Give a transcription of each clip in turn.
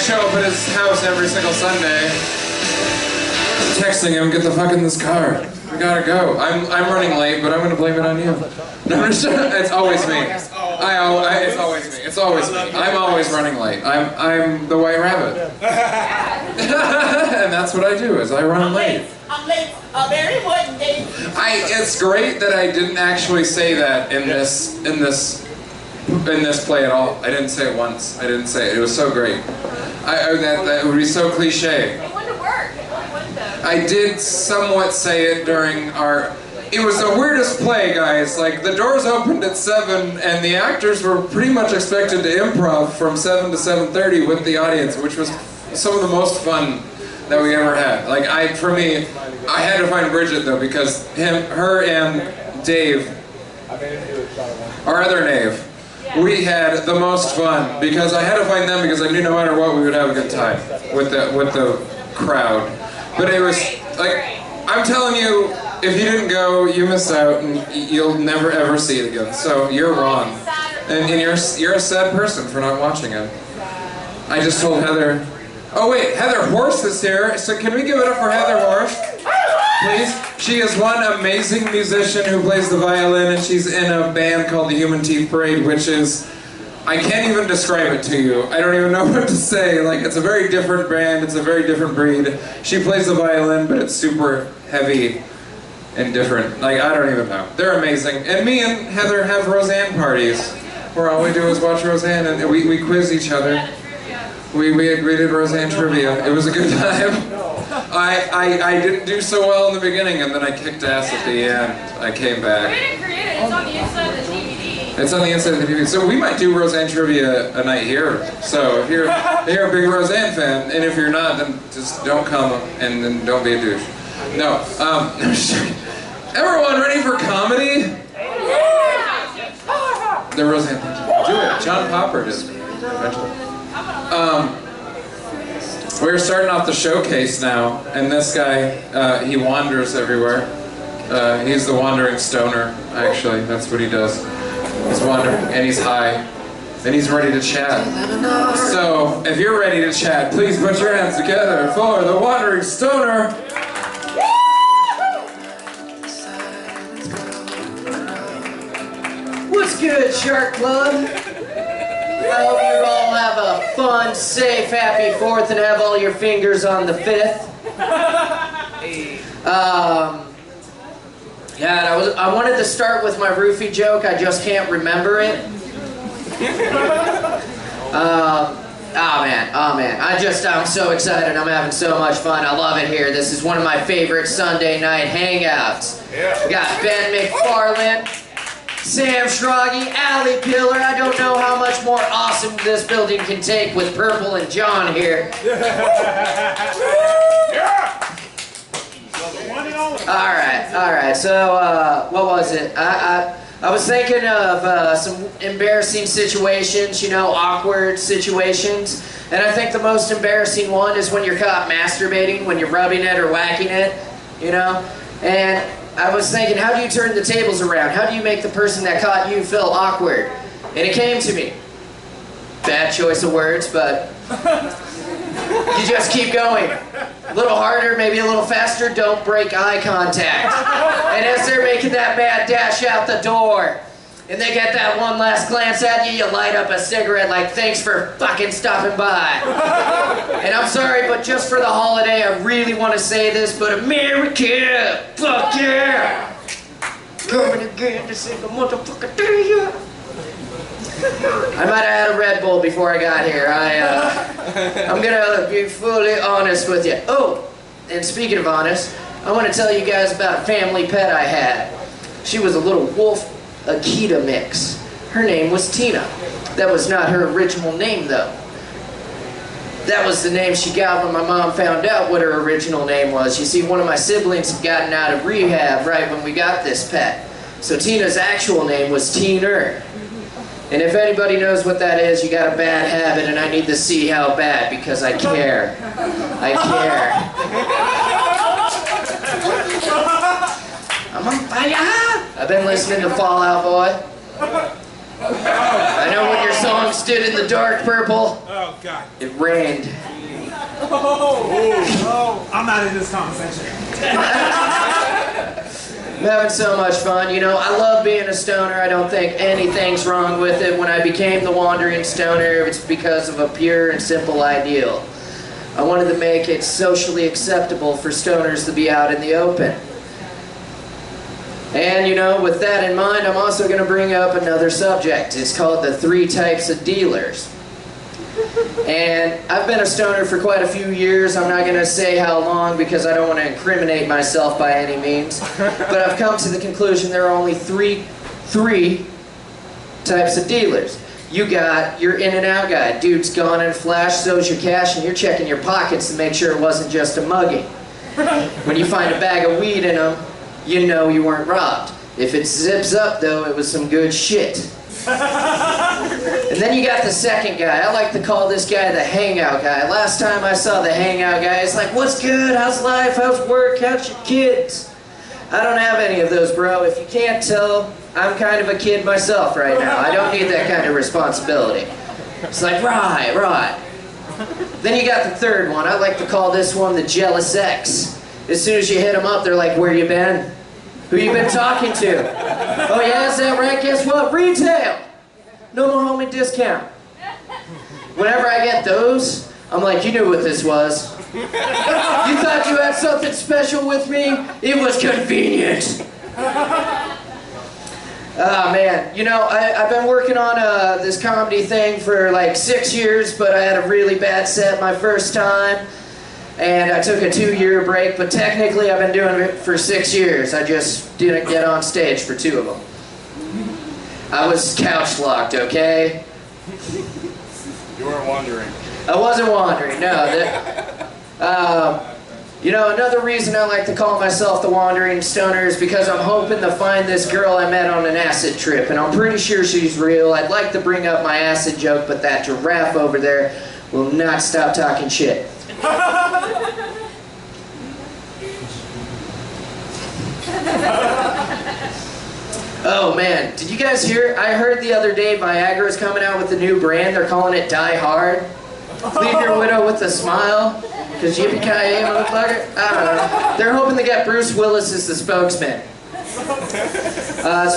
show up at his house every single Sunday, texting him, get the fuck in this car. We gotta go. I'm running late, but I'm gonna blame it on you. No, it's always me. It's always me. It's always me. I'm always running late. I'm the White Rabbit. And that's what I do, is I run late. I'm late. Very important day. It's great that I didn't actually say that in this play at all. I didn't say it once. I didn't say it. It was so great. That would be so cliche. It wouldn't work. It really wouldn't have. I did somewhat say it during our... It was the weirdest play, guys. Like, the doors opened at 7, and the actors were pretty much expected to improv from 7 to 7:30 with the audience, which was some of the most fun that we ever had. Like, for me, I had to find Bridget, though, because her and Dave, our other Dave, we had the most fun, because I had to find them because I knew no matter what we would have a good time with the crowd. But it was like, I'm telling you, if you didn't go, you missed out, and you'll never ever see it again. So you're wrong, and you're a sad person for not watching it. I just told Heather. Oh wait, Heather Horst is here. So can we give it up for Heather Horst, please? She is one amazing musician who plays the violin, and she's in a band called the Human Teeth Parade, which is, I can't even describe it to you. I don't even know what to say. Like, it's a very different band, it's a very different breed. She plays the violin, but it's super heavy and different. Like, I don't even know. They're amazing. And me and Heather have Roseanne parties, where all we do is watch Roseanne, and we quiz each other. We did Roseanne trivia. It was a good time. I didn't do so well in the beginning, and then I kicked ass at the end. I came back. We didn't create it. It's on the inside of the DVD. It's on the inside of the DVD. So we might do Roseanne trivia a night here. So if you're a big Roseanne fan, and if you're not, then just don't come, and then don't be a douche. No. Everyone ready for comedy? The Roseanne thing. Do it. John Popper did eventually. We're starting off the showcase now, and this guy, he wanders everywhere. He's the wandering stoner, actually. That's what he does. He's wandering, and he's high, and he's ready to chat. So, if you're ready to chat, please put your hands together for the wandering stoner. What's good, Shark Club? I hope you all have a fun, safe, happy 4th and have all your fingers on the 5th. Yeah, I wanted to start with my roofie joke, I just can't remember it. Oh man, I'm so excited, I'm having so much fun, I love it here. This is one of my favorite Sunday night hangouts. We got Ben McFarland, Sam Schroggy, Allie Pillar. I don't know how much more awesome this building can take with Purple and John here. Alright, so, what was it? I was thinking of some embarrassing situations, you know, awkward situations. And I think the most embarrassing one is when you're caught masturbating, when you're rubbing it or whacking it, you know? And I was thinking, how do you turn the tables around? How do you make the person that caught you feel awkward? And it came to me. Bad choice of words, but you just keep going. A little harder, maybe a little faster, don't break eye contact. And as they're making that mad dash out the door, and they get that one last glance at you, you light up a cigarette like, thanks for fucking stopping by. And I'm sorry, but just for the holiday, I really want to say this, but America, fuck yeah! Coming again to sing a motherfucker to you. I might have had a Red Bull before I got here. I'm gonna be fully honest with you. Oh, and speaking of honest, I want to tell you guys about a family pet I had. She was a little wolf Akita mix. Her name was Tina. That was not her original name, though. That was the name she got when my mom found out what her original name was. You see, one of my siblings had gotten out of rehab right when we got this pet. So Tina's actual name was Teener. And if anybody knows what that is, you got a bad habit, and I need to see how bad, because I care. I care. I'm on fire! I've been listening to Fall Out Boy. I know what your song song stood in the dark purple. Oh, God. It rained. Oh, I'm not in this conversation. I'm having so much fun. You know, I love being a stoner. I don't think anything's wrong with it. When I became the Wandering Stoner, it's because of a pure and simple ideal. I wanted to make it socially acceptable for stoners to be out in the open. And, you know, with that in mind, I'm also going to bring up another subject. It's called the 3 types of dealers. And I've been a stoner for quite a few years. I'm not going to say how long because I don't want to incriminate myself by any means. But I've come to the conclusion there are only three types of dealers. You got your in and out guy. Dude's gone in a flash, so's your cash, and you're checking your pockets to make sure it wasn't just a mugging. When you find a bag of weed in them, you know you weren't robbed. If it zips up though, it was some good shit. And then you got the second guy. I like to call this guy the hangout guy. Last time I saw the hangout guy, it's like, what's good? How's life? How's work? How's your kids? I don't have any of those, bro. If you can't tell, I'm kind of a kid myself right now. I don't need that kind of responsibility. It's like, right. Then you got the third one. I like to call this one the jealous ex. As soon as you hit them up, they're like, where you been? Who you been talking to? Oh yeah, is that right? Guess what? Retail! No more homie discount. Whenever I get those, I'm like, you knew what this was. You thought you had something special with me? It was convenient. Oh man, you know, I've been working on this comedy thing for like 6 years, but I had a really bad set my first time. And I took a 2-year break, but technically I've been doing it for 6 years. I just didn't get on stage for 2 of them. I was couch locked, okay? You weren't wandering. I wasn't wandering, no. You know, another reason I like to call myself the Wandering Stoner is because I'm hoping to find this girl I met on an acid trip, and I'm pretty sure she's real. I'd like to bring up my acid joke, but that giraffe over there will not stop talking shit. Oh man, did you guys hear? I heard the other day Viagra's coming out with a new brand. They're calling it Die Hard. Leave your widow with a smile. Because yippee-ki-yay, motherfucker. I don't know. They're hoping to get Bruce Willis as the spokesman.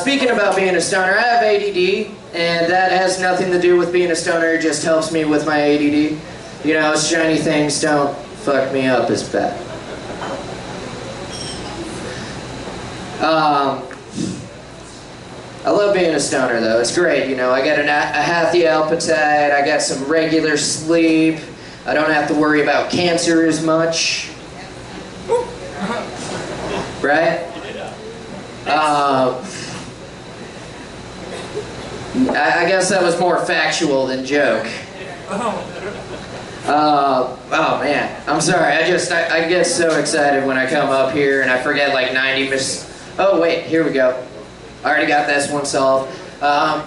Speaking about being a stoner, I have ADD, and that has nothing to do with being a stoner. It just helps me with my ADD. You know, shiny things don't fuck me up as bad. I love being a stoner though, it's great, you know, I got a healthy appetite, I got some regular sleep, I don't have to worry about cancer as much. Right? I guess that was more factual than joke. Oh man, I'm sorry. I get so excited when I come up here and I forget like 90 minutes. Oh wait, here we go. I already got this one solved.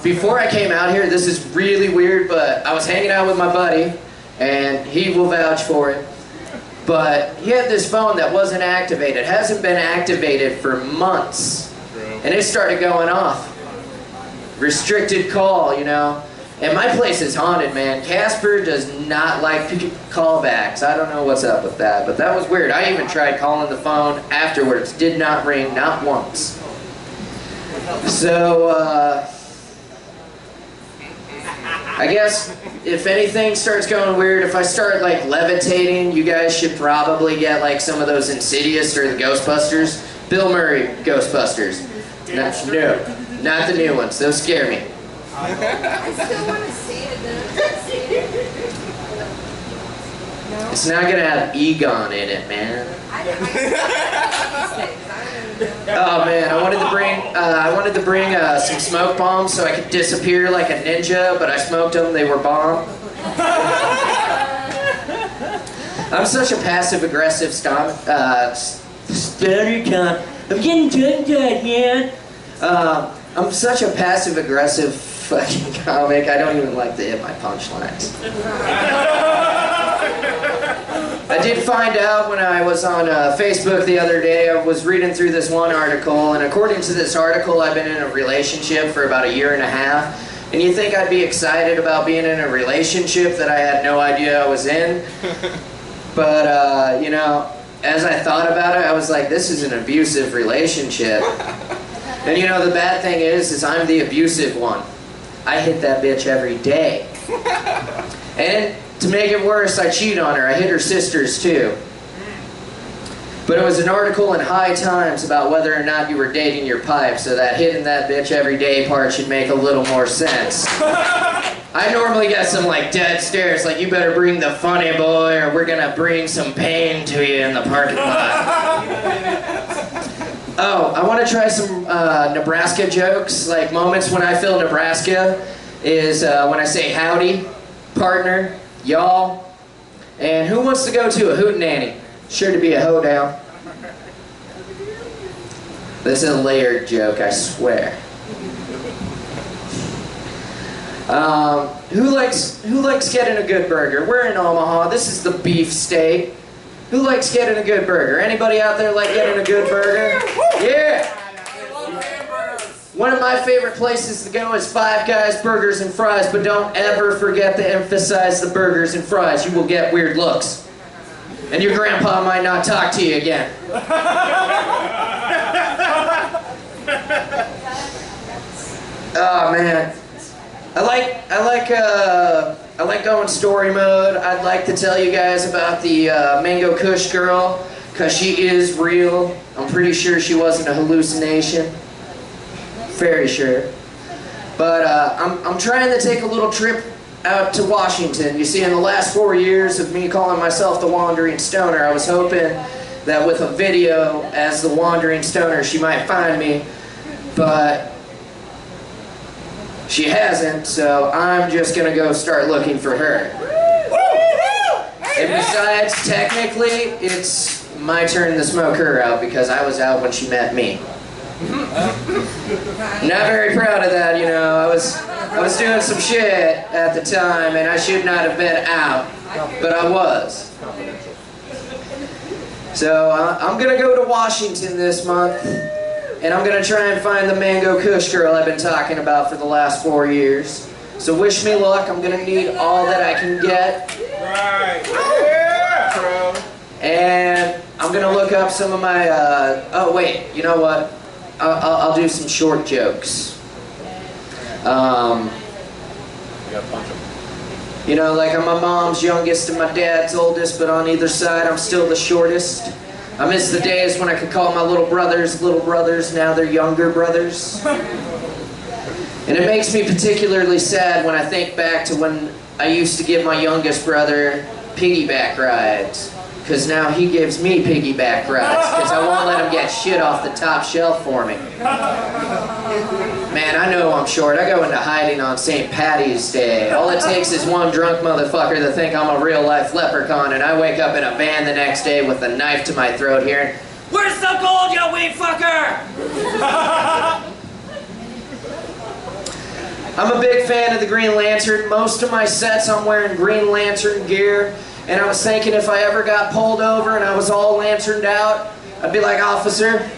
Before I came out here, this is really weird, but I was hanging out with my buddy, and he will vouch for it. But he had this phone that wasn't activated. Hasn't been activated for months, and it started going off. Restricted call, you know. And my place is haunted, man. Casper does not like callbacks. I don't know what's up with that, but that was weird. I even tried calling the phone afterwards. Did not ring, not once. So, I guess if anything starts going weird, if I start like levitating, you guys should probably get like some of those Insidious or the Ghostbusters. Bill Murray Ghostbusters. No, not the new ones. Those scare me. I still want to see it though. It's not gonna have Egon in it, man. Oh man, I wanted to bring some smoke bombs so I could disappear like a ninja, but I smoked them. They were bomb. I'm such a passive-aggressive stutter cunt. I'm getting tongue-tied, man. I'm such a passive-aggressive fucking comic. I don't even like to hit my punchlines. I did find out when I was on Facebook the other day, I was reading through this one article, and according to this article, I've been in a relationship for about 1.5 years, And you think I'd be excited about being in a relationship that I had no idea I was in? But, you know, as I thought about it, I was like, this is an abusive relationship. And you know, the bad thing is I'm the abusive one. I hit that bitch every day. And to make it worse, I cheat on her. I hit her sisters too. But it was an article in High Times about whether or not you were dating your pipe, so that hitting that bitch every day part should make a little more sense. I normally get some like dead stares, like you better bring the funny boy or we're gonna bring some pain to you in the parking lot. Oh, I want to try some Nebraska jokes, like moments when I feel Nebraska is when I say howdy, partner, y'all, and who wants to go to a hootenanny? Sure to be a hoedown. This is a layered joke, I swear. Who likes getting a good burger? We're in Omaha. This is the beef state. Who likes getting a good burger? Anybody out there like getting a good burger? Yeah. One of my favorite places to go is Five Guys Burgers and Fries, but don't ever forget to emphasize the burgers and fries. You will get weird looks. And your grandpa might not talk to you again. Oh man, I like going story mode. I'd like to tell you guys about the Mango Kush girl, cause she is real. I'm pretty sure she wasn't a hallucination. Very sure. But I'm trying to take a little trip out to Washington. You see, in the last 4 years of me calling myself the Wandering Stoner, I was hoping that with a video as the Wandering Stoner she might find me, but she hasn't, so I'm just gonna go start looking for her. And besides, technically, it's my turn to smoke her out because I was out when she met me. Not very proud of that, you know. I was doing some shit at the time and I should not have been out, but I was. So I'm gonna go to Washington this month and I'm gonna try and find the Mango Kush girl I've been talking about for the last 4 years. So wish me luck. I'm gonna need all that I can get. Right. Yeah. And I'm gonna look up some of my oh wait, you know what? I'll do some short jokes. You know, like I'm my mom's youngest and my dad's oldest, but on either side I'm still the shortest. I miss the days when I could call my little brothers, now they're younger brothers. And it makes me particularly sad when I think back to when I used to give my youngest brother piggyback rides. Because now he gives me piggyback rides, because I won't let him get shit off the top shelf for me. Man, I know I'm short. I go into hiding on St. Patty's Day. All it takes is one drunk motherfucker to think I'm a real-life leprechaun, and I wake up in a van the next day with a knife to my throat hearing, "Where's the gold, you weed fucker?" I'm a big fan of the Green Lantern. Most of my sets I'm wearing Green Lantern gear. And I was thinking if I ever got pulled over and I was all lanterned out, I'd be like, "Officer,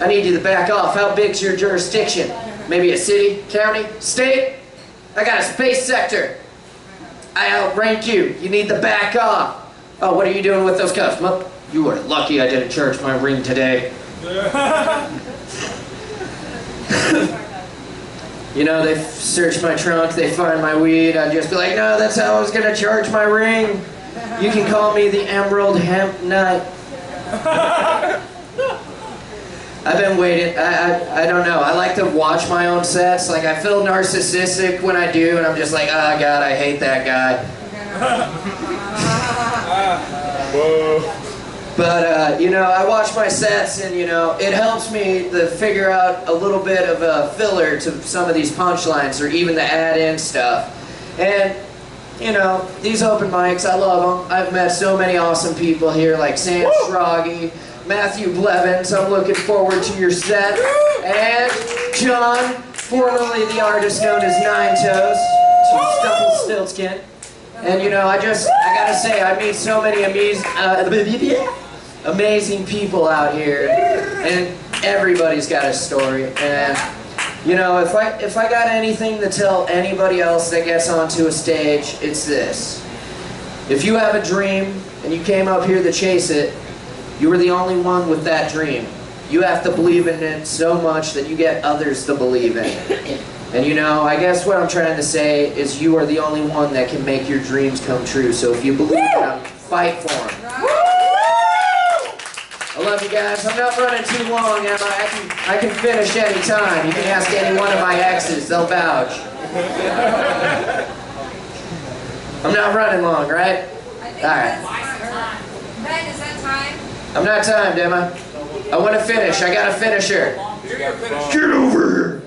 I need you to back off. How big's your jurisdiction? Maybe a city, county, state? I got a space sector. I outrank you. You need to back off." "Oh, what are you doing with those cuffs?" "You are lucky I didn't charge my ring today." You know, they search my trunk, they find my weed, I'd just be like, "No, that's how I was gonna charge my ring. You can call me the Emerald Hemp Nut." I've been waiting, I don't know, I like to watch my own sets, like I feel narcissistic when I do, and I'm just like, "Oh God, I hate that guy." Whoa. But, you know, I watch my sets and, you know, it helps me to figure out a little bit of a filler to some of these punchlines or even to add in stuff. And, you know, these open mics, I love them. I've met so many awesome people here like Sam Schroggy, Matthew Blevins, I'm looking forward to your set, and John, formerly the artist known as Nine Toes, to Stiltskin. And, you know, I gotta say, I meet so many amazing people out here, and everybody's got a story, and You know, if I got anything to tell anybody else that gets onto a stage, it's this. If you have a dream and you came up here to chase it, you were the only one with that dream. You have to believe in it so much that you get others to believe in it. And you know, I guess what I'm trying to say is you are the only one that can make your dreams come true. So if you believe in them, fight for them. I love you guys. I'm not running too long, am I? I can finish any time. You can ask any one of my exes. They'll vouch. I'm not running long, right? I think All right. that's Ben, is that time? I'm not timed, Emma. I want to finish. I got a finisher. Get over here.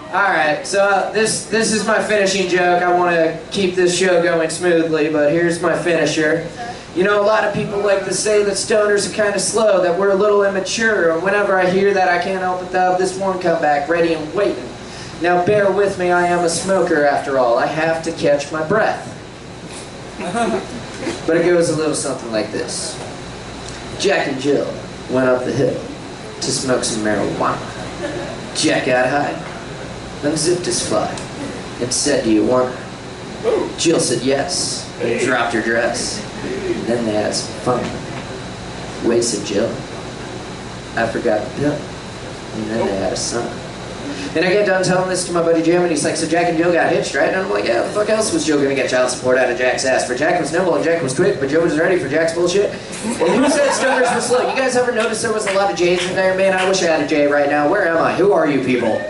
Alright, so this is my finishing joke. I want to keep this show going smoothly, but here's my finisher. You know, a lot of people like to say that stoners are kind of slow, that we're a little immature, and whenever I hear that, I can't help but have this one come back, ready and waiting. Now bear with me, I am a smoker after all. I have to catch my breath. But it goes a little something like this. Jack and Jill went up the hill to smoke some marijuana. Jack got high, unzipped his fly, and said, "Do you want her?" Jill said yes, and dropped her dress. And then they had some fun. Wait, said Jill, I forgot the pill. And then they had a son. And I get done telling this to my buddy Jim, and he's like, "So Jack and Jill got hitched, right?" And I'm like, "Yeah, the fuck else was Jill gonna get child support out of Jack's ass? For Jack was nimble and Jack was quick, but Jill was ready for Jack's bullshit." And who said stoners were slow? You guys ever notice there was a lot of J's in there? Man, I wish I had a J right now. Where am I? Who are you people?